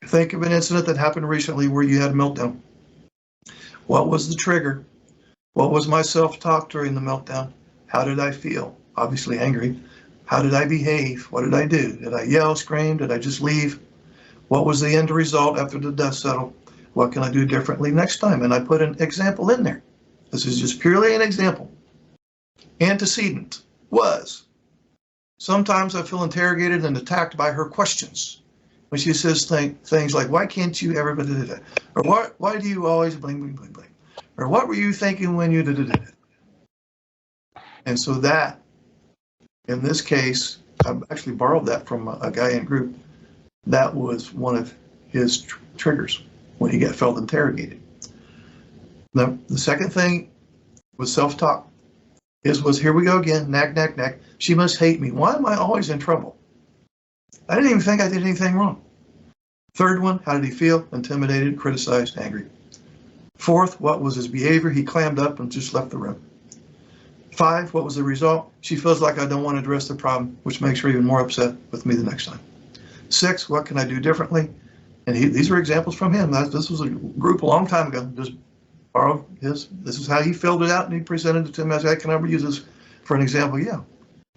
Think of an incident that happened recently where you had a meltdown. What was the trigger? What was my self-talk during the meltdown? How did I feel? Obviously angry. How did I behave? What did I do? Did I yell, scream? Did I just leave? What was the end result after the dust settled? What can I do differently next time? And I put an example in there. This is just purely an example. Antecedent was, sometimes I feel interrogated and attacked by her questions. When she says things like, why can't you ever, or why do you always bling, bling, bling, bling? Or what were you thinking when you did it? And so that, in this case, I actually borrowed that from a guy in group. That was one of his triggers when he felt interrogated. Now, the second thing with self-talk was here we go again, nag, nag, nag. She must hate me. Why am I always in trouble? I didn't even think I did anything wrong. Third one, how did he feel? Intimidated, criticized, angry. Fourth, what was his behavior? He clammed up and just left the room. 5, what was the result? She feels like I don't want to address the problem, which makes her even more upset with me the next time. 6, what can I do differently? And these are examples from him. This was a group a long time ago. Just borrowed this is how he filled it out and he presented it to me. I said, can I ever use this for an example? Yeah.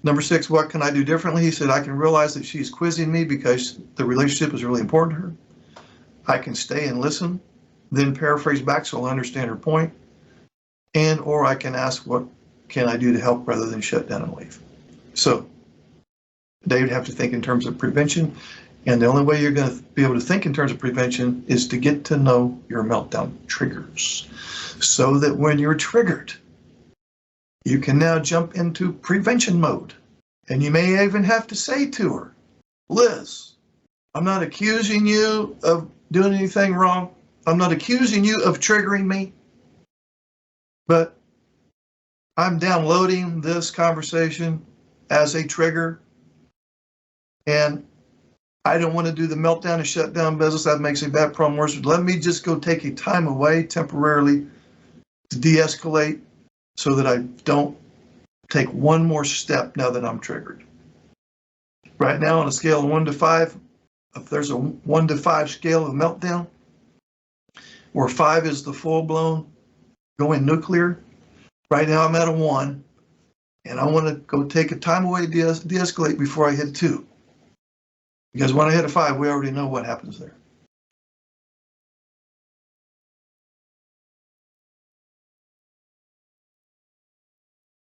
Number 6, what can I do differently? He said, I can realize that she's quizzing me because the relationship is really important to her. I can stay and listen, then paraphrase back so I'll understand her point. And, or I can ask, what can I do to help rather than shut down and leave? So they would have to think in terms of prevention. And the only way you're going to be able to think in terms of prevention is to get to know your meltdown triggers so that when you're triggered, you can now jump into prevention mode. And you may even have to say to her, Liz, I'm not accusing you of doing anything wrong. I'm not accusing you of triggering me, but I'm downloading this conversation as a trigger. And I don't want to do the meltdown and shut down business. That makes a bad problem worse. Let me just go take a time away temporarily to de-escalate so that I don't take one more step now that I'm triggered. Right now on a scale of 1 to 5, if there's a 1 to 5 scale of meltdown, where 5 is the full-blown going nuclear, right now I'm at a 1, and I want to go take a time away to de-escalate before I hit 2. Because when I hit a 5, we already know what happens there.